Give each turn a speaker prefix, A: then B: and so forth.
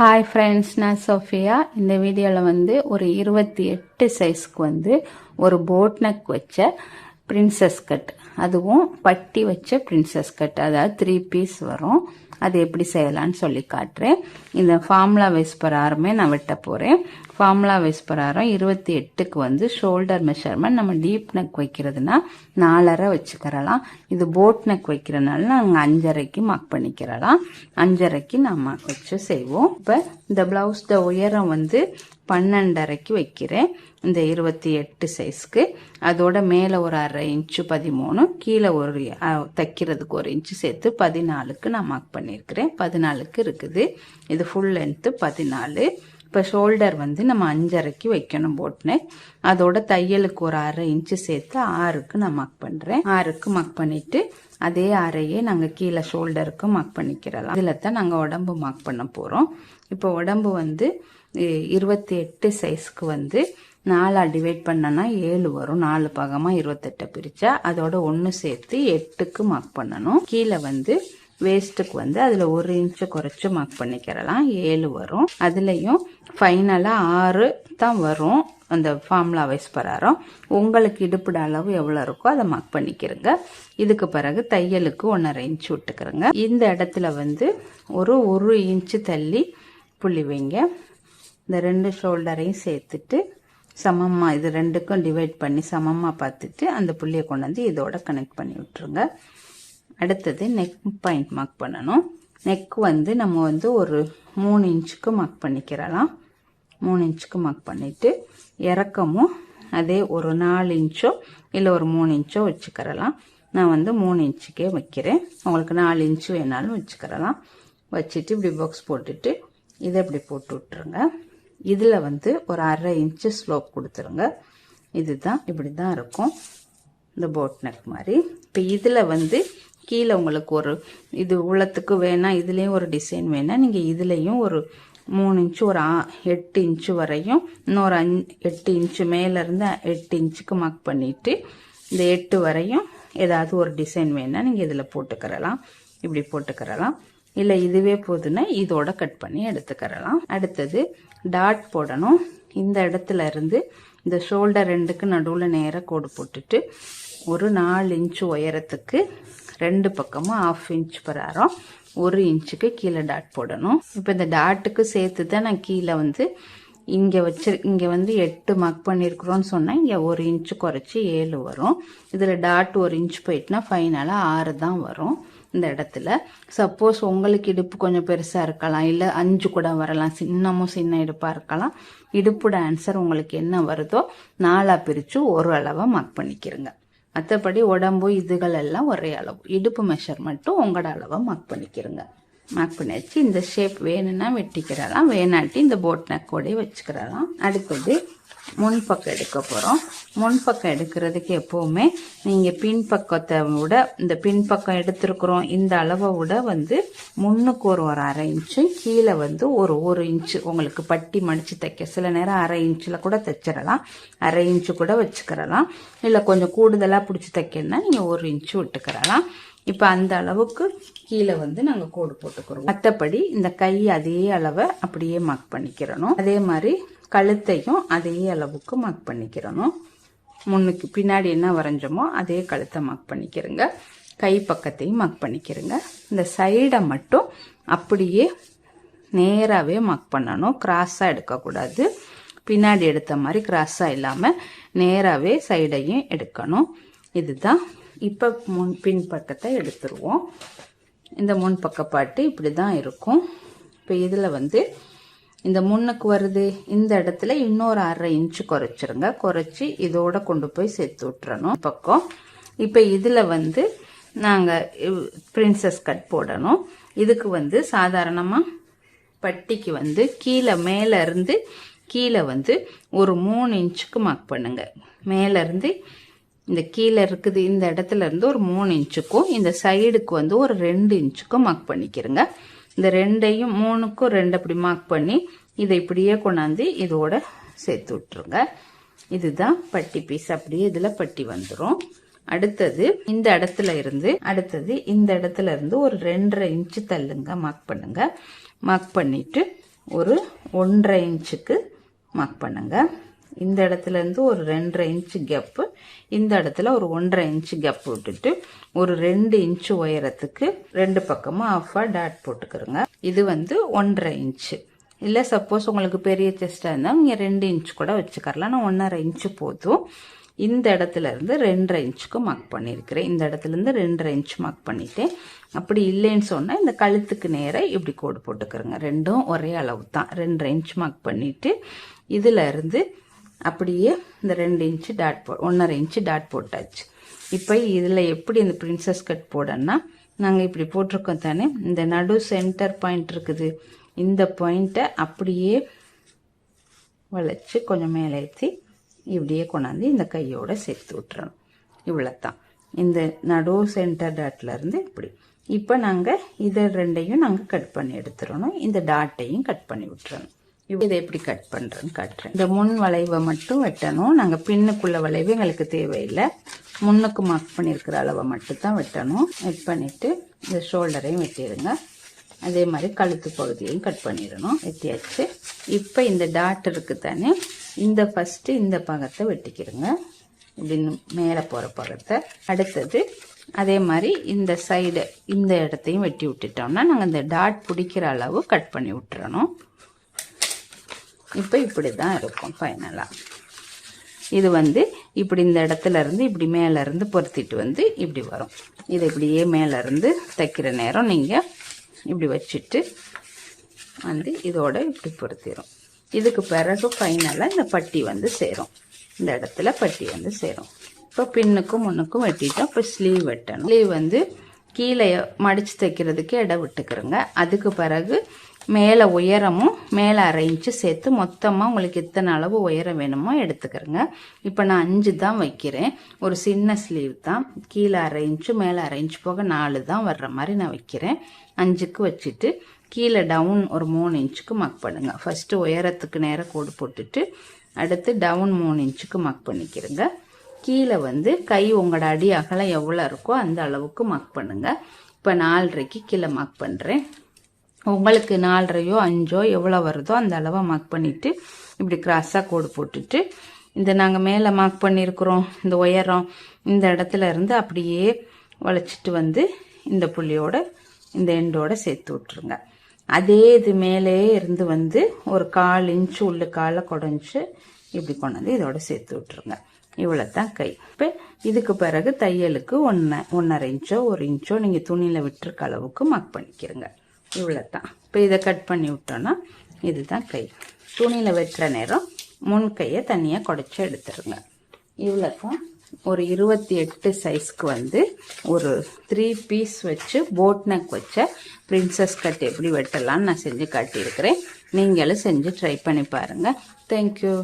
A: Hi friends, நான் Sofia. இந்த வீடியோவில் வந்து ஒரு 28 சைஸ்க்கு வந்து ஒரு போட் நெக் வச்ச பிரின்சஸ் கட், அதுவும் பட்டி வச்ச பிரின்சஸ் கட், அதாவது 3 பீஸ் வரும். அது எப்படி செய்யலான்னு சொல்லி காட்டுறேன். இந்த ஃபார்முலா வைஸ் பிரகாரமே நான் வெட்ட போகிறேன். ஃபார்முலா வைஸ் பிரகாரம் 28க்கு வந்து ஷோல்டர் மெஷர்மெண்ட் நம்ம டீப் நெக் வைக்கிறதுனா 4.5 வச்சுக்கிறலாம். இது போட் நெக் வைக்கிறதுனால நாங்கள் 5.5க்கு மார்க் பண்ணிக்கிறலாம். 5.5க்கு நான் மார்க் வச்சு செய்வோம். இப்போ இந்த பிளவுஸ் உயரம் வந்து 12.5க்கு வைக்கிறேன். இந்த 28 சைஸ்க்கு அதோட மேலே ஒரு 1/2 இன்ச்சு 13, கீழே ஒரு தைக்கிறதுக்கு 1 இன்ச்சு சேர்த்து 14க்கு நான் மார்க் பண்ணியிருக்கிறேன். 14க்கு இருக்குது. இது ஃபுல் லென்த்து 14. இப்போ ஷோல்டர் வந்து நம்ம 5.5க்கு வைக்கணும் போட் நெக். அதோட தையலுக்கு ஒரு 1/2 இன்ச்சு சேர்த்து 6க்கு நான் மார்க் பண்ணுறேன். 6க்கு மார்க் பண்ணிட்டு அதே 6ஐயே நாங்கள் கீழே ஷோல்டருக்கு மார்க் பண்ணிக்கிறலாம். இதில் தான் நாங்கள் உடம்பு மார்க் பண்ண போகிறோம். இப்போ உடம்பு வந்து 28 சைஸ்க்கு வந்து 4 டிவைட் பண்ணனா 7 வரும். 4 பாகமாக 28 பிரிச்சா அதோட 1 சேர்த்து 8க்கு மார்க் பண்ணணும். கீழே வந்து வேஸ்ட்டுக்கு வந்து அதில் 1 இன்ச்சு குறைச்சி மார்க் பண்ணிக்கிறலாம். 7 வரும். அதுலேயும் ஃபைனலாக 6 தான் வரும். அந்த ஃபார்முலா வைஸ் பிரகாரம் உங்களுக்கு இடுப்புட அளவு எவ்வளோ இருக்கோ அதை மார்க் பண்ணிக்கிறங்க. இதுக்கு பிறகு தையலுக்கு 1.5 இன்ச்சு விட்டுக்கிறங்க. இந்த இடத்துல வந்து ஒரு 1 இன்ச்சு தள்ளி புள்ளி வைங்க. இந்த 2 ஷோல்டரையும் சேர்த்துட்டு சமமாக இது 2க்கும் டிவைட் பண்ணி சமமாக பார்த்துட்டு அந்த புள்ளியை கொண்டு வந்து இதோட கனெக்ட் பண்ணி விட்டுருங்க. அடுத்தது நெக் பாயிண்ட் மார்க் பண்ணணும். நெக் வந்து நம்ம வந்து ஒரு 3 இன்ச்சுக்கு மார்க் பண்ணிக்கிறலாம். 3 இன்ச்சுக்கு மார்க் பண்ணிவிட்டு இறக்கமும் அதே ஒரு 4 இன்ச்சோ இல்லை ஒரு 3 இன்ச்சோ வச்சுக்கிறலாம். நான் வந்து 3 இன்ச்சுக்கே வைக்கிறேன். உங்களுக்கு 4 இன்ச்சு வேணாலும் வச்சுக்கிறலாம். வச்சுட்டு இப்படி பாக்ஸ் போட்டுட்டு இதை இப்படி போட்டு விட்டுருங்க. இதில் வந்து ஒரு 1/2 இன்ச்சு ஸ்லோப் கொடுத்துருங்க. இதுதான் இப்படி தான் இருக்கும் இந்த போட் நெக் மாதிரி. இப்போ இதில் வந்து கீழே உங்களுக்கு ஒரு இது உள்ளத்துக்கு வேணால் இதுலேயும் ஒரு டிசைன் வேணால் நீங்கள் இதுலேயும் ஒரு 3 இன்ச்சு ஒரு 8 இன்ச்சு வரையும் இன்னொரு 8 இன்ச்சு மேலேருந்து 8 இன்ச்சுக்கு மார்க் பண்ணிவிட்டு இந்த 8 வரையும் ஏதாவது ஒரு டிசைன் வேணால் நீங்கள் இதில் போட்டுக்கிறலாம். இப்படி போட்டுக்கிறலாம். இல்லை இதுவே போதுன்னா இதோட கட் பண்ணி எடுத்துக்கிறலாம். அடுத்தது டாட் போடணும். இந்த இடத்துல இருந்து இந்த ஷோல்டர் 2க்கு நடுவில் நேராக கோடு போட்டுட்டு ஒரு 4 இன்ச்சு உயரத்துக்கு 2 பக்கமும் 1/2 இன்ச் பிரகாரம் 1 இன்ச்சுக்கு கீழே டாட் போடணும். இப்போ இந்த டாட்டுக்கு சேர்த்து தான் நான் கீழே வந்து இங்கே வந்து 8 மார்க் பண்ணியிருக்கிறோன்னு சொன்னால் இங்கே 1 இன்ச்சு குறைச்சி 7 வரும். இதில் டாட் 1 இன்ச் போயிட்டுனா ஃபைனலாக 6 தான் வரும். இந்த இடத்துல சப்போஸ் உங்களுக்கு இடுப்பு கொஞ்சம் பெருசாக இருக்கலாம், இல்லை 5 கூட வரலாம், இன்னமும் சின்ன இடுப்பாக இருக்கலாம். இடுப்போட ஆன்சர் உங்களுக்கு என்ன வருதோ 4ஆக பிரித்து ஒரு அளவை மார்க் பண்ணிக்கிறங்க. மற்றபடி உடம்பு இதுகள் எல்லாம் ஒரே அளவு. இடுப்பு மெஷர் மட்டும் உங்களோட அளவை மார்க் பண்ணிக்கிறங்க. மார்க் பண்ணியாச்சு. இந்த ஷேப் வேணும்னா வெட்டிக்கிறலாம், வேணாட்டி இந்த போட் நெக்கோடே வச்சுக்கிறலாம். அடுத்தது முன்பக்கம் எடுக்க போகிறோம். முன்பக்கம் எடுக்கிறதுக்கு எப்போவுமே நீங்கள் பின்பக்கத்தை விட இந்த பின்பக்கம் எடுத்துருக்குறோம் இந்த அளவை விட வந்து முன்னுக்கு ஒரு 1/2 இன்ச்சு, கீழே வந்து ஒரு 1 இன்ச்சு உங்களுக்கு பட்டி மடித்து தைக்க சில நேரம் 1/2 இன்ச்சில் கூட தைச்சிடலாம். 1/2 இன்ச்சு கூட வச்சுக்கிறலாம். இல்லை கொஞ்சம் கூடுதலாக பிடிச்சி தைக்கணும்னா நீங்கள் 1 இன்ச்சு விட்டுக்கிறலாம். இப்போ அந்த அளவுக்கு கீழே வந்து நாங்கள் கோடு போட்டுக்கிறோம். மற்றபடி இந்த கை அதே அளவை அப்படியே மார்க் பண்ணிக்கிறணும். அதே மாதிரி கழுத்தையும் அதே அளவுக்கு மார்க் பண்ணிக்கிறணும். முன்னுக்கு பின்னாடி என்ன வரைஞ்சோமோ அதே கழுத்தை மார்க் பண்ணிக்கிறங்க. கை பக்கத்தையும் மார்க் பண்ணிக்கிறங்க. இந்த சைடை மட்டும் அப்படியே நேராகவே மார்க் பண்ணணும். கிராஸாக எடுக்கக்கூடாது. பின்னாடி எடுத்த மாதிரி கிராஸாக இல்லாமல் நேராகவே சைடையும் எடுக்கணும். இதுதான். இப்போ பின்பக்கத்தை எடுத்துருவோம். இந்த முன்பக்க பாட்டு இப்படி தான் இருக்கும். இப்போ இதில் வந்து இந்த முன்னுக்கு வருது இந்த இடத்துல இன்னொரு 1/2 இன்ச்சு குறைச்சிருங்க. குறைச்சி இதோட கொண்டு போய் சேர்த்து விட்டுறணும் பக்கம். இப்போ இதில் வந்து நாங்கள் பிரின்சஸ் கட் போடணும். இதுக்கு வந்து சாதாரணமாக பட்டிக்கு வந்து கீழே மேலேருந்து கீழே வந்து ஒரு 3 இன்ச்சுக்கு மார்க் பண்ணுங்க. மேலேருந்து இந்த கீழே இருக்குது இந்த இடத்துல இருந்து ஒரு 3 இன்ச்சுக்கும் இந்த சைடுக்கு வந்து ஒரு 2 இன்ச்சுக்கும் மார்க் பண்ணிக்கிறங்க. இந்த 2ஐயும் 3க்கும் 2 அப்படி மார்க் பண்ணி இதை இப்படியே கொண்டாந்து இதோட சேர்த்து விட்டுருங்க. இதுதான் பட்டி பீஸ். அப்படியே இதில் பட்டி வந்துடும். அடுத்தது இந்த இடத்துல இருந்து ஒரு 2.5 இன்ச்சு தள்ளுங்க. மார்க் பண்ணுங்க. மார்க் பண்ணிட்டு ஒரு 1.5 இன்ச்சுக்கு மார்க் பண்ணுங்க. இந்த இடத்துல இருந்து ஒரு 2.5 இன்ச்சு கேப்பு, இந்த இடத்துல ஒரு 1.5 இன்ச்சு கேப் விட்டுட்டு ஒரு 2 இன்ச்சு உயரத்துக்கு 2 பக்கமும் ஆஃபா டாட் போட்டுக்கிறோங்க. இது வந்து 1.5 இன்ச்சு. இல்லை சப்போஸ் உங்களுக்கு பெரிய செஸ்டாக இருந்தால் நீங்கள் 2 இன்ச்சு கூட வச்சுக்கரலாம். நான் 1.5 இன்ச்சு போதும். இந்த இடத்துல இருந்து 2.5 இன்ச்சுக்கு மார்க் பண்ணியிருக்கிறேன். இந்த இடத்துல இருந்து 2.5 இன்ச்சு மார்க் பண்ணிட்டேன். அப்படி இல்லைன்னு சொன்னால் இந்த கழுத்துக்கு நேராக இப்படி கோடு போட்டுக்கிறோங்க. ரெண்டும் ஒரே அளவு தான். 2.5 இன்ச்சு மார்க் பண்ணிட்டு இதில் இருந்து அப்படியே இந்த 2 இன்ச்சு டாட் 1.5 இன்ச்சு டாட் போட்டாச்சு. இப்போ இதில் எப்படி இந்த பிரின்சஸ் கட் போடணும்னா, நாங்கள் இப்படி போட்டிருக்கோம் தானே, இந்த நடு சென்டர் பாயிண்ட் இருக்குது, இந்த பாயிண்ட்டை அப்படியே வளைச்சு கொஞ்சம் மேலே ஏற்றி இப்படியே கொண்டாந்து இந்த கையோட சேர்த்து விட்டுறணும். இவ்வளோத்தான். இந்த நடு சென்டர் டாட்ல இருந்து இப்படி. இப்போ நாங்கள் இதை ரெண்டையும் நாங்கள் கட் பண்ணி எடுத்துடணும். இந்த டாட்டையும் கட் பண்ணி விட்டுறணும். இதை எப்படி கட் பண்ணுறேன்னு காட்டுறேன். இந்த முன் வளைவை மட்டும் வெட்டணும். நாங்கள் பின்னுக்குள்ள வளைவு எங்களுக்கு தேவையில்லை. முன்னுக்கு மார்க் பண்ணியிருக்கிற அளவை மட்டும் தான் வெட்டணும். கட் பண்ணிவிட்டு இந்த ஷோல்டரையும் வெட்டிடுங்க. அதே மாதிரி கழுத்து பகுதியையும் கட் பண்ணிடணும். வெட்டியாச்சு. இப்போ இந்த டாட் இருக்கு தானே, இந்த ஃபஸ்ட்டு இந்த பாகத்தை வெட்டிக்கிறோங்க. இப்படின்னு மேலே போகிற பாகத்தை. அடுத்தது அதே மாதிரி இந்த சைடு இந்த இடத்தையும் வெட்டி விட்டுட்டோம்னா நாங்கள் இந்த டாட் பிடிக்கிற அளவு கட் பண்ணி விட்டுறணும். இப்போ இப்படி தான் இருக்கும் ஃபைனலாக. இது வந்து இப்படி இந்த இடத்துல இருந்து இப்படி மேலே இருந்து பொருத்திட்டு வந்து இப்படி வரும். இது இப்படியே மேலே இருந்து தைக்கிற நேரம் நீங்கள் இப்படி வச்சுட்டு வந்து இதோட இப்படி பொருத்திடும். இதுக்கு பிறகு ஃபைனலாக இந்த பட்டி வந்து சேரும். இந்த இடத்துல பட்டி வந்து சேரும். இப்போ பின்னுக்கும் முன்னுக்கும் வெட்டிட்டோம். இப்போ ஸ்லீவ் வெட்டணும். ஸ்லீவ் வந்து கீழே மடித்து தைக்கிறதுக்கு இடம் விட்டுக்கிறோங்க. அதுக்கு பிறகு மேலே உயரமும் மேலே 1/2 இன்ச்சு சேர்த்து மொத்தமாக உங்களுக்கு எத்தனை அளவு உயரம் வேணுமோ எடுத்துக்கிறோங்க. இப்போ நான் 5 தான் வைக்கிறேன். ஒரு சின்ன ஸ்லீவ் தான். கீழே 1/2 இன்ச்சு மேலே 1/2 இன்ச்சு போக 4 தான் வர்ற மாதிரி நான் வைக்கிறேன். 5க்கு வச்சுட்டு கீழே டவுன் ஒரு 3 இன்ச்சுக்கு மார்க் பண்ணுங்க. ஃபஸ்ட்டு உயரத்துக்கு நேராக கோடு போட்டுட்டு அடுத்து டவுன் 3 இன்ச்சுக்கு மார்க் பண்ணிக்கிறங்க. கீழே வந்து கை உங்களோட அடி அகலம் எவ்வளோ இருக்கோ அந்த அளவுக்கு மார்க் பண்ணுங்க. இப்போ 4.5க்கு கீழே மார்க் பண்ணுறேன். உங்களுக்கு 4.5யோ 5ஓ எவ்வளோ வருதோ அந்த அளவை மார்க் பண்ணிவிட்டு இப்படி கிராஸாக கோடு போட்டுட்டு இந்த நாங்கள் மேலே மார்க் பண்ணியிருக்கிறோம் இந்த உயரம் இந்த இடத்துல இருந்து அப்படியே வளைச்சிட்டு வந்து இந்த புள்ளியோட இந்த எண்டோட சேர்த்து விட்ருங்க. அதே இது மேலே இருந்து வந்து ஒரு 1/4 இன்ச்சு உள்ளுக்கால குடஞ்சி இப்படி கொண்டாந்து இதோட சேர்த்து விட்ருங்க. இவ்வளோதான் கை. இப்போ இதுக்கு பிறகு தையலுக்கு 1.5 இன்ச்சோ 1 இன்ச்சோ நீங்கள் துணியில் விட்டுருக்க அளவுக்கு மார்க் பண்ணிக்கிறங்க. இவ்வளோதான். இப்போ இதை கட் பண்ணி விட்டோன்னா இதுதான் கை. துணியில் வெட்டுற நேரம் முன் கையை தனியாக குடைச்சி எடுத்துருங்க. இவ்வளோதான். ஒரு 28 சைஸ்க்கு வந்து ஒரு 3 பீஸ் வச்சு போட் நெக் வச்ச பிரின்சஸ் கட் எப்படி வெட்டலான்னு நான் செஞ்சு காட்டியிருக்கிறேன். நீங்களும் செஞ்சு ட்ரை பண்ணி பாருங்கள். தேங்க்யூ.